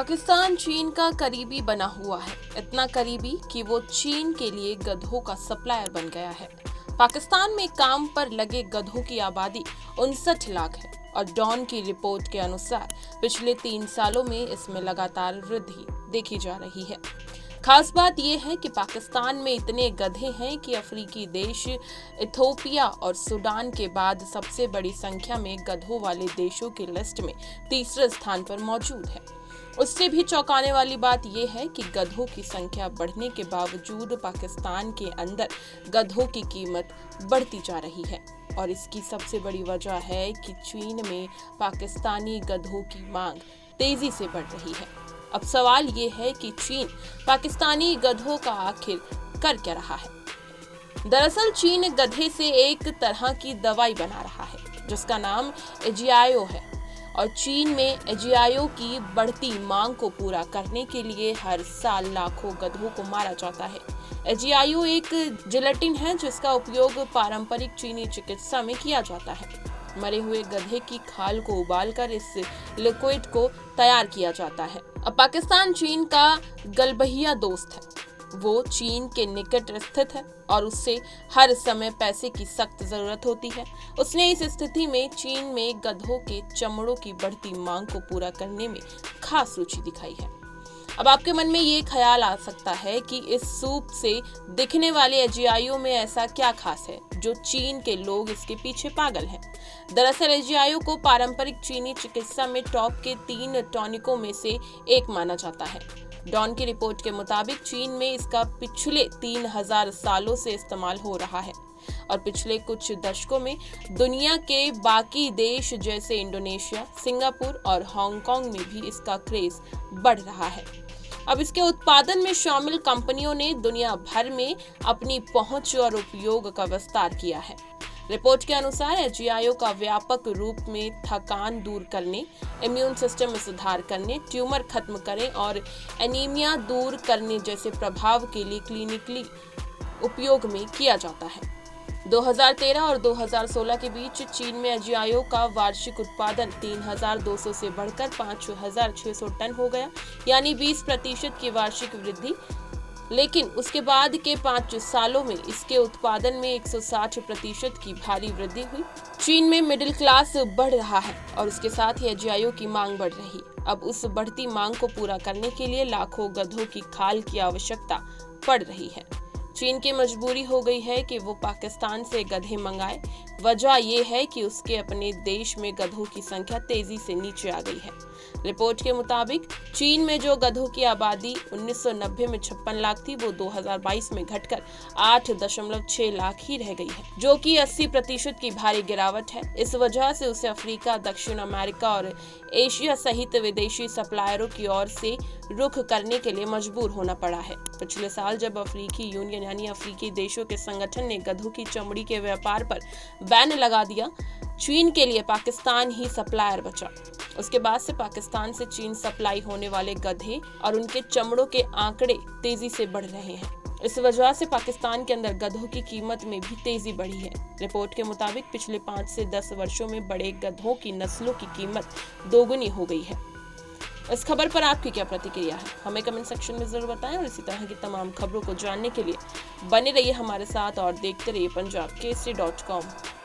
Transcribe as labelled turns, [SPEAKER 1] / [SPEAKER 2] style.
[SPEAKER 1] पाकिस्तान चीन का करीबी बना हुआ है, इतना करीबी कि वो चीन के लिए गधों का सप्लायर बन गया है। पाकिस्तान में काम पर लगे गधों की आबादी 59 लाख है और डॉन की रिपोर्ट के अनुसार पिछले 3 सालों में इसमें लगातार वृद्धि देखी जा रही है। खास बात यह है कि पाकिस्तान में इतने गधे हैं कि अफ्रीकी देश इथोपिया और सूडान के बाद सबसे बड़ी संख्या में गधों वाले देशों की लिस्ट में तीसरे स्थान पर मौजूद है। उससे भी चौंकाने वाली बात यह है कि गधों की संख्या बढ़ने के बावजूद पाकिस्तान के अंदर गधों की कीमत बढ़ती जा रही है और इसकी सबसे बड़ी वजह है कि चीन में पाकिस्तानी गधों की मांग तेजी से बढ़ रही है। अब सवाल ये है कि चीन पाकिस्तानी गधों का आखिर कर क्या रहा है। दरअसल चीन गधे से एक तरह की दवाई बना रहा है जिसका नाम एजियायो है और चीन में एजियायो की बढ़ती मांग को पूरा करने के लिए हर साल लाखों गधों को मारा जाता है। एजियायो एक जिलेटिन है जिसका उपयोग पारंपरिक चीनी चिकित्सा में किया जाता है। मरे हुए गधे की खाल को उबालकर इस लिक्विड को तैयार किया जाता है। अब पाकिस्तान चीन का गलबहिया दोस्त है, वो चीन के निकट स्थित है और उससे हर समय पैसे की सख्त जरूरत होती है। उसने इस स्थिति में चीन में गधों के चमड़ों की बढ़ती मांग को पूरा करने में खास रुचि दिखाई है। अब आपके मन में ये ख्याल आ सकता है कि इस सूप से दिखने वाले एजियायो में ऐसा क्या खास है जो चीन के लोग इसके पीछे पागल हैं। दरअसल एजियायो को पारंपरिक चीनी चिकित्सा में टॉप के 3 टॉनिकों में से एक माना जाता है। डॉन की रिपोर्ट के मुताबिक चीन में इसका पिछले 3000 सालों से इस्तेमाल हो रहा है और पिछले कुछ दशकों में दुनिया के बाकी देश जैसे इंडोनेशिया, सिंगापुर और हांगकांग में भी इसका क्रेज बढ़ रहा है। अब इसके उत्पादन में शामिल कंपनियों ने दुनिया भर में अपनी पहुंच और उपयोग का विस्तार किया है। रिपोर्ट के अनुसार एजियायो का व्यापक रूप में थकान दूर करने, इम्यून सिस्टम में सुधार करने, ट्यूमर खत्म करने और एनीमिया दूर करने जैसे प्रभाव के लिए क्लिनिकली उपयोग में किया जाता है। 2013 और 2016 के बीच चीन में एजियायो का वार्षिक उत्पादन 3200 से बढ़कर 5600 टन हो गया, यानी 20% की वार्षिक वृद्धि। लेकिन उसके बाद के 5 सालों में इसके उत्पादन में 160% की भारी वृद्धि हुई। चीन में मिडिल क्लास बढ़ रहा है और उसके साथ ही एजियायो की मांग बढ़ रही। अब उस बढ़ती मांग को पूरा करने के लिए लाखों गधों की खाल की आवश्यकता पड़ रही है। चीन की मजबूरी हो गई है कि वो पाकिस्तान से गधे मंगाए। वजह ये है कि उसके अपने देश में गधों की संख्या तेजी से नीचे आ गई है। रिपोर्ट के मुताबिक चीन में जो गधों की आबादी 1990 में 56 लाख थी, वो 2022 में घटकर 8.6 लाख ही रह गई है, जो कि 80% की भारी गिरावट है। इस वजह से उसे अफ्रीका, दक्षिण अमेरिका और एशिया सहित विदेशी सप्लायरों की ओर से रुख करने के लिए मजबूर होना पड़ा है। पिछले साल जब अफ्रीकी यूनियन यानी अफ्रीकी देशों के संगठन ने गधों की चमड़ी के व्यापार पर बैन लगा दिया, चीन के लिए पाकिस्तान ही सप्लायर बचा। उसके बाद से पाकिस्तान से चीन सप्लाई होने वाले गधे और उनके चमड़ों के आंकड़े तेजी से बढ़ रहे हैं। इस वजह से पाकिस्तान के अंदर गधों की कीमत में भी तेजी बढ़ी है। रिपोर्ट के मुताबिक पिछले 5 से 10 वर्षों में बड़े गधों की नस्लों की कीमत दोगुनी हो गई है। इस खबर पर आपकी क्या प्रतिक्रिया है, हमें कमेंट सेक्शन में जरूर बताएं और इसी तरह की तमाम खबरों को जानने के लिए बने रहिए हमारे साथ और देखते रहिए punjabkesari.com।